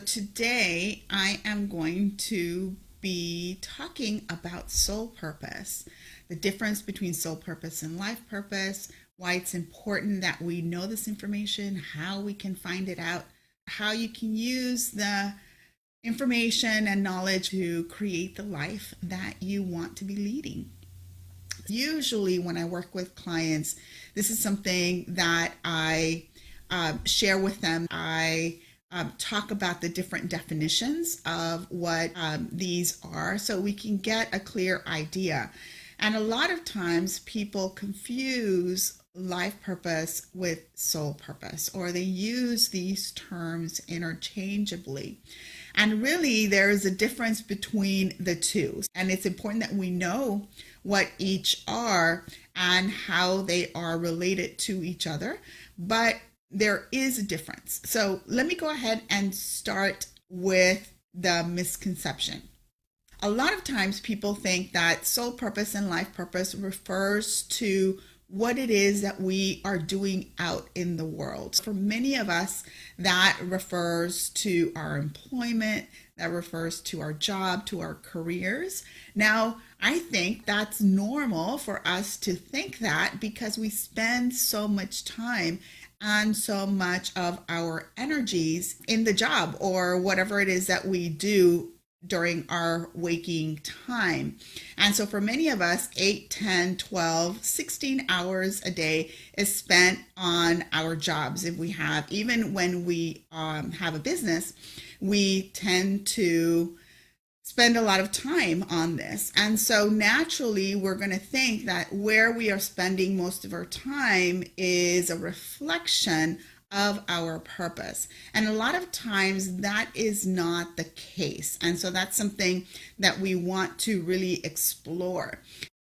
Today, I am going to be talking about soul purpose, the difference between soul purpose and life purpose, why it's important that we know this information, how we can find it out, how you can use the information and knowledge to create the life that you want to be leading. Usually, when I work with clients, this is something that I share with them. I talk about the different definitions of what these are so we can get a clear idea. And a lot of times people confuse life purpose with soul purpose, or they use these terms interchangeably. And really, there is a difference between the two. And it's important that we know what each are and how they are related to each other. But there is a difference. So let me go ahead and start with the misconception. A lot of times people think that soul purpose and life purpose refers to what it is that we are doing out in the world. For many of us, that refers to our employment, that refers to our job, to our careers. Now, I think that's normal for us to think that because we spend so much time and so much of our energies in the job or whatever it is that we do during our waking time. And so for many of us, 8, 10, 12, 16 hours a day is spent on our jobs. If we have, even when we have a business, we tend to spend a lot of time on this. And so naturally, we're going to think that where we are spending most of our time is a reflection of our purpose. And a lot of times that is not the case. And so that's something that we want to really explore.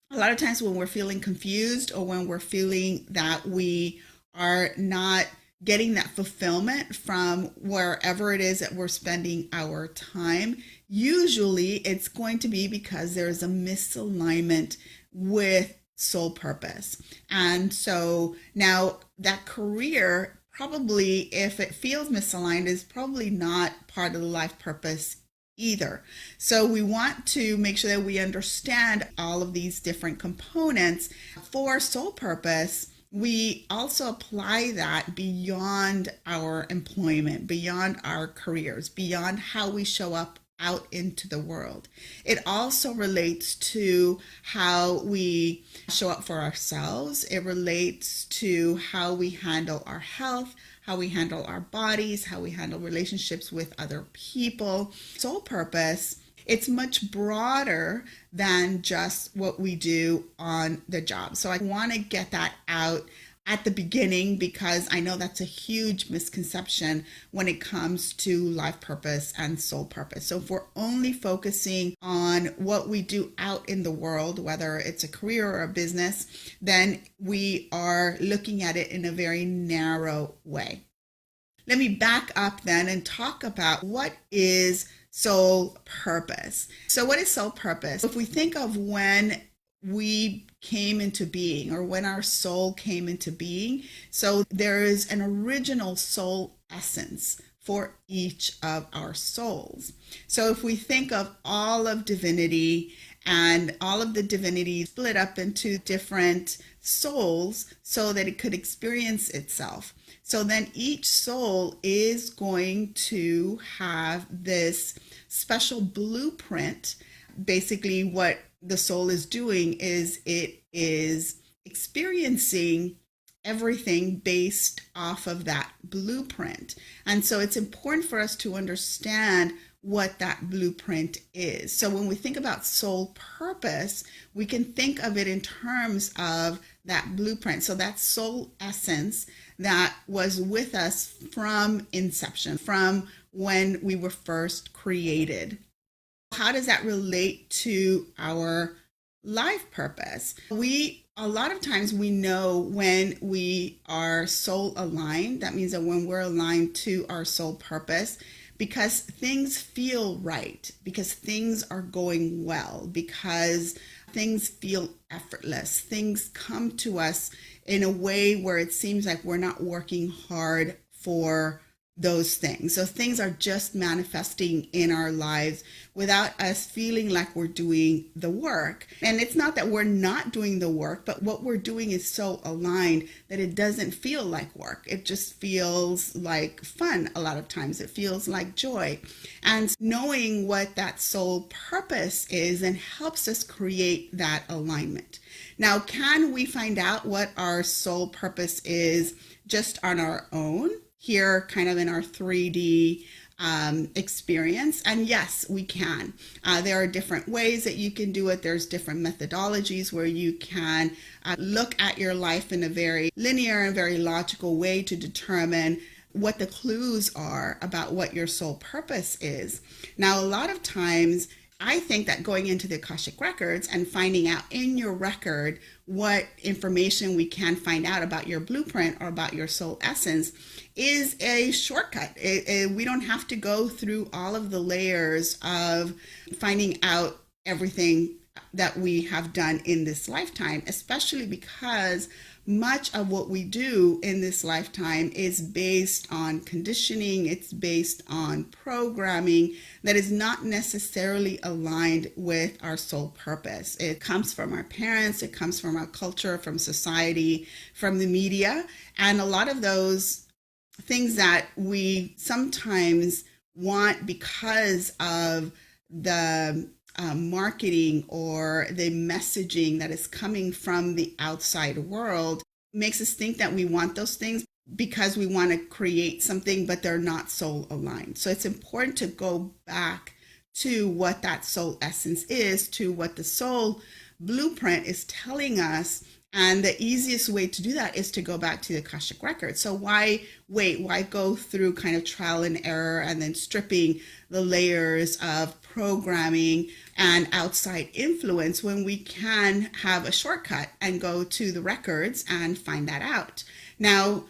A lot of times when we're feeling confused or when we're feeling that we are not getting that fulfillment from wherever it is that we're spending our time, usually it's going to be because there's a misalignment with soul purpose. And so now that career, probably if it feels misaligned, is probably not part of the life purpose either. So we want to make sure that we understand all of these different components. For soul purpose, we also apply that beyond our employment, beyond our careers, beyond how we show up out into the world. It also relates to how we show up for ourselves. It relates to how we handle our health, how we handle our bodies, how we handle relationships with other people. Soul purpose, it's much broader than just what we do on the job. So I want to get that out at the beginning because I know that's a huge misconception when it comes to life purpose and soul purpose. So if we're only focusing on what we do out in the world, whether it's a career or a business, then we are looking at it in a very narrow way. Let me back up then and talk about what is soul purpose. So what is soul purpose? If we think of when we came into being or when our soul came into being, so there is an original soul essence for each of our souls. So if we think of all of divinity and all of the divinity split up into different souls so that it could experience itself. So then each soul is going to have this special blueprint. Basically, what the soul is doing is it is experiencing everything based off of that blueprint. And so it's important for us to understand what that blueprint is. So when we think about soul purpose, we can think of it in terms of that blueprint. So that soul essence that was with us from inception, from when we were first created. How does that relate to our life purpose? A lot of times we know when we are soul aligned. That means that when we're aligned to our soul purpose, because things feel right, because things are going well, because things feel effortless, things come to us in a way where it seems like we're not working hard for those things. So things are just manifesting in our lives without us feeling like we're doing the work. And it's not that we're not doing the work, but what we're doing is so aligned that it doesn't feel like work. It just feels like fun a lot of times. It feels like joy. And knowing what that soul purpose is and helps us create that alignment. Now, can we find out what our soul purpose is just on our own? Here, kind of in our 3D experience. And yes, we can. There are different ways that you can do it. There's different methodologies where you can look at your life in a very linear and very logical way to determine what the clues are about what your soul purpose is. Now, a lot of times, I think that going into the Akashic Records and finding out in your record what information we can find out about your blueprint or about your soul essence is a shortcut. We don't have to go through all of the layers of finding out everything that we have done in this lifetime, especially because much of what we do in this lifetime is based on conditioning. It's based on programming that is not necessarily aligned with our soul purpose. It comes from our parents, it comes from our culture, from society, from the media, and a lot of those things that we sometimes want because of the marketing or the messaging that is coming from the outside world makes us think that we want those things because we want to create something, but they're not soul aligned. So it's important to go back to what that soul essence is, to what the soul blueprint is telling us. And the easiest way to do that is to go back to the Akashic Record. So why wait? Why go through kind of trial and error and then stripping the layers of programming and outside influence when we can have a shortcut and go to the records and find that out? Now,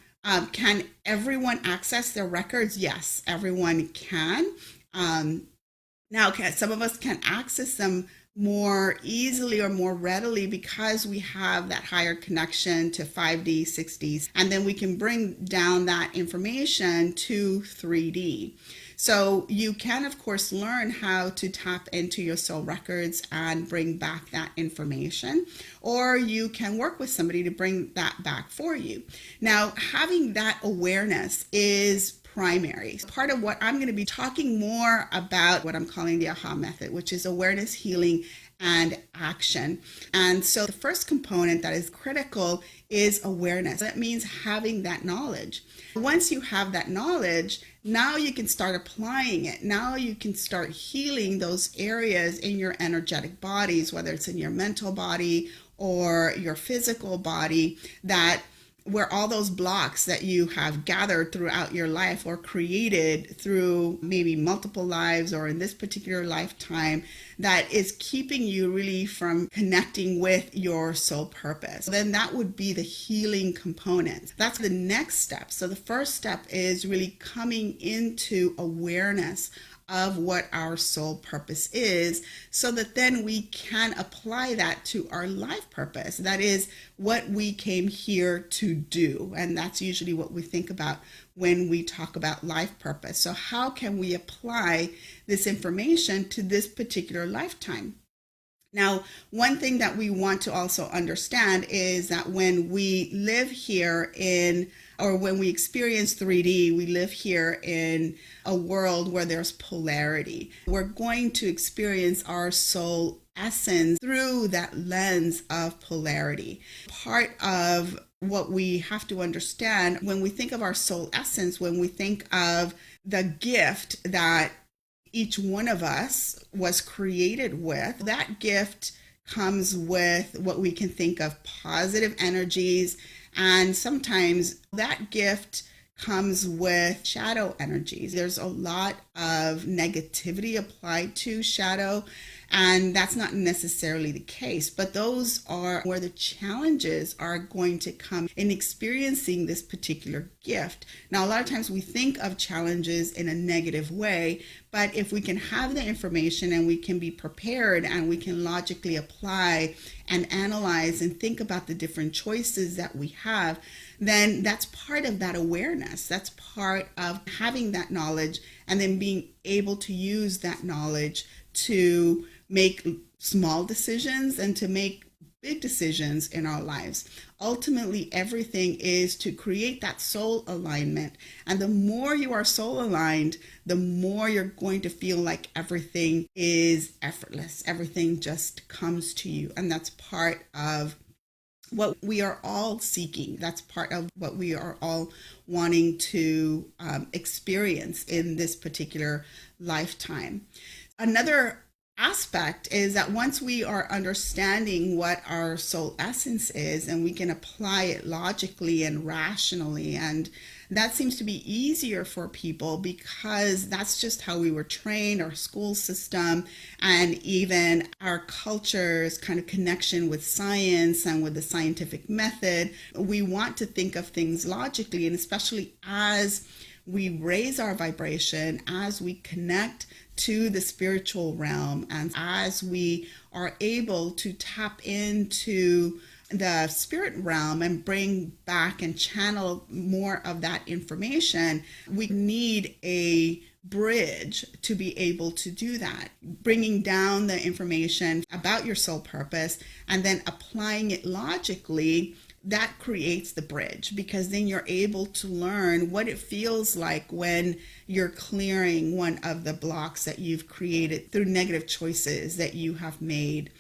can everyone access their records? Yes, everyone can. Now, some of us can access them more easily or more readily because we have that higher connection to 5D, 6D, and then we can bring down that information to 3D. So you can, of course, learn how to tap into your soul records and bring back that information, or you can work with somebody to bring that back for you. Now, having that awareness is primary. Part of what I'm going to be talking more about, what I'm calling the AHA method, which is awareness, healing, and action. And so the first component that is critical is awareness. That means having that knowledge. Once you have that knowledge, now you can start applying it. Now you can start healing those areas in your energetic bodies, whether it's in your mental body or your physical body, that where all those blocks that you have gathered throughout your life or created through maybe multiple lives or in this particular lifetime, that is keeping you really from connecting with your soul purpose. Then that would be the healing component. That's the next step. So the first step is really coming into awareness of what our soul purpose is, so that then we can apply that to our life purpose. That is what we came here to do. And that's usually what we think about when we talk about life purpose. So how can we apply this information to this particular lifetime? Now, one thing that we want to also understand is that when we live here or when we experience 3D, we live here in a world where there's polarity. We're going to experience our soul essence through that lens of polarity. Part of what we have to understand when we think of our soul essence, when we think of the gift that each one of us was created with, that gift comes with what we can think of positive energies, and sometimes that gift comes with shadow energies. There's a lot of negativity applied to shadow, and that's not necessarily the case, but those are where the challenges are going to come in experiencing this particular gift. Now, a lot of times we think of challenges in a negative way, but if we can have the information and we can be prepared and we can logically apply and analyze and think about the different choices that we have, then that's part of that awareness. That's part of having that knowledge and then being able to use that knowledge to make small decisions and to make big decisions in our lives. Ultimately, everything is to create that soul alignment. And the more you are soul aligned, the more you're going to feel like everything is effortless. Everything just comes to you. And that's part of what we are all seeking. That's part of what we are all wanting to experience in this particular lifetime. Another aspect is that once we are understanding what our soul essence is and we can apply it logically and rationally, and that seems to be easier for people because that's just how we were trained, our school system, and even our culture's kind of connection with science and with the scientific method. We want to think of things logically, and especially as we raise our vibration, as we connect to the spiritual realm, and as we are able to tap into the spirit realm and bring back and channel more of that information, we need a bridge to be able to do that. Bringing down the information about your soul purpose and then applying it logically, that creates the bridge, because then you're able to learn what it feels like when you're clearing one of the blocks that you've created through negative choices that you have made.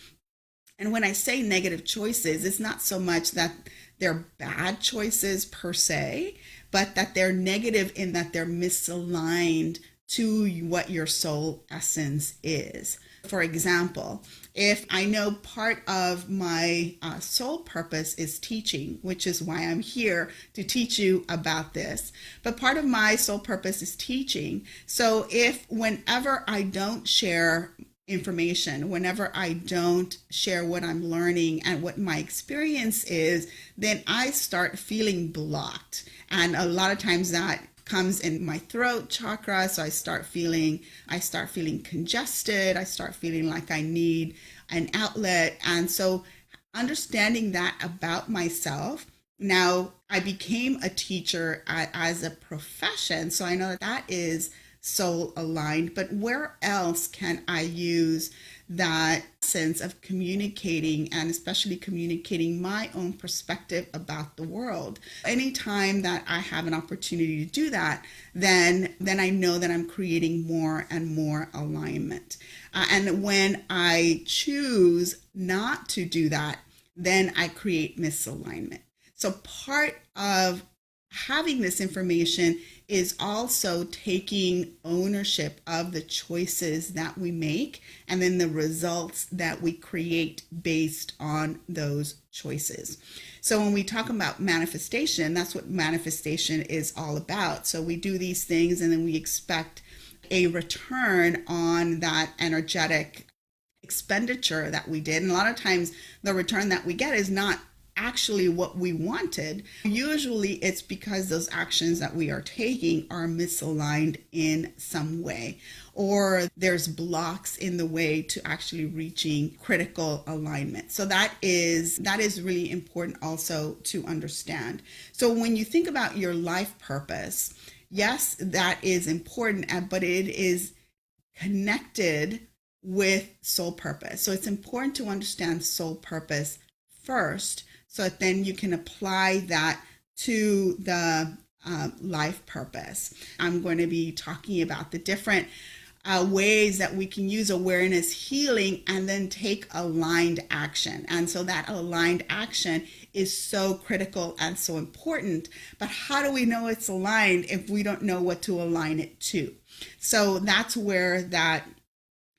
And when I say negative choices, it's not so much that they're bad choices per se, but that they're negative in that they're misaligned to what your soul essence is. For example, if I know part of my soul purpose is teaching, which is why I'm here to teach you about this, but part of my soul purpose is teaching. So if whenever I don't share information, whenever I don't share what I'm learning and what my experience is, then I start feeling blocked. And a lot of times that comes in my throat chakra, so I start feeling congested. I start feeling like I need an outlet. And so understanding that about myself, now I became a teacher as a profession, so I know that is soul aligned. But where else can I use that sense of communicating, and especially communicating my own perspective about the world? Anytime that I have an opportunity to do that, then I know that I'm creating more and more alignment. And when I choose not to do that, then I create misalignment. So part of having this information is also taking ownership of the choices that we make and then the results that we create based on those choices. So when we talk about manifestation, that's what manifestation is all about. So we do these things and then we expect a return on that energetic expenditure that we did. And a lot of times the return that we get is not actually what we wanted. Usually it's because those actions that we are taking are misaligned in some way, or there's blocks in the way to actually reaching critical alignment. So that is really important also to understand. So when you think about your life purpose, yes, that is important, but it is connected with soul purpose. So it's important to understand soul purpose first, so that then you can apply that to the life purpose. I'm going to be talking about the different ways that we can use awareness healing and then take aligned action. And so that aligned action is so critical and so important. But how do we know it's aligned if we don't know what to align it to? So that's where that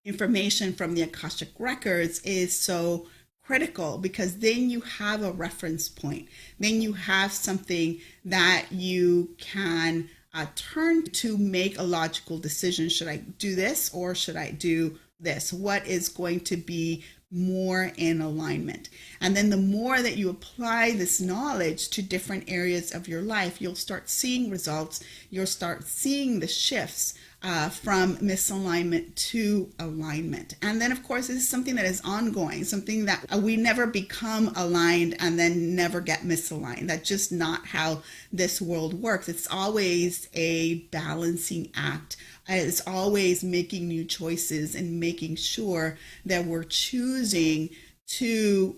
information from the Akashic Records is so critical, because then you have a reference point. Then you have something that you can turn to make a logical decision. Should I do this or should I do this? What is going to be more in alignment? And then the more that you apply this knowledge to different areas of your life, you'll start seeing results. You'll start seeing the shifts from misalignment to alignment. And then, of course, this is something that is ongoing, something that we never become aligned and then never get misaligned. That's just not how this world works. It's always a balancing act. It's always making new choices and making sure that we're choosing to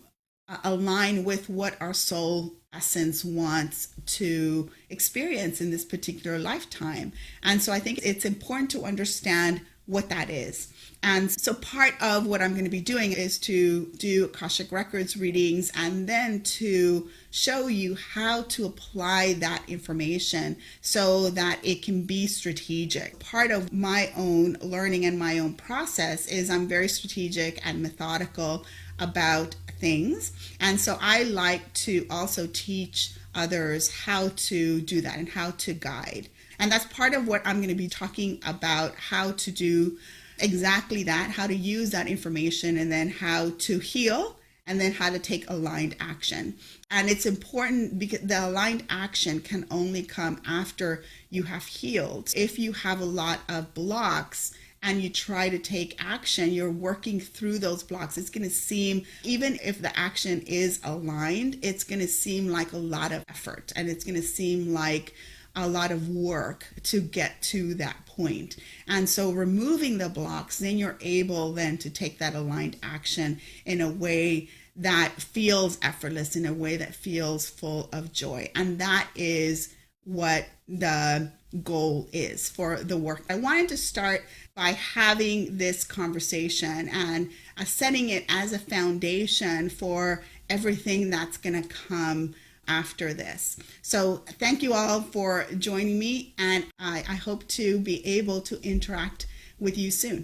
align with what our soul essence wants to experience in this particular lifetime. And so I think it's important to understand what that is. And so part of what I'm going to be doing is to do Akashic Records readings and then to show you how to apply that information so that it can be strategic. Part of my own learning and my own process is I'm very strategic and methodical about things. And so I like to also teach others how to do that and how to guide. And that's part of what I'm going to be talking about, how to do exactly that, how to use that information, and then how to heal, and then how to take aligned action. And it's important because the aligned action can only come after you have healed. If you have a lot of blocks and you try to take action, you're working through those blocks. It's going to seem, even if the action is aligned, it's going to seem like a lot of effort, and it's going to seem like a lot of work to get to that point. And so removing the blocks, then you're able then to take that aligned action in a way that feels effortless, in a way that feels full of joy. And that is what the goal is for the work. I wanted to start by having this conversation and setting it as a foundation for everything that's going to come after this. So thank you all for joining me, and I hope to be able to interact with you soon.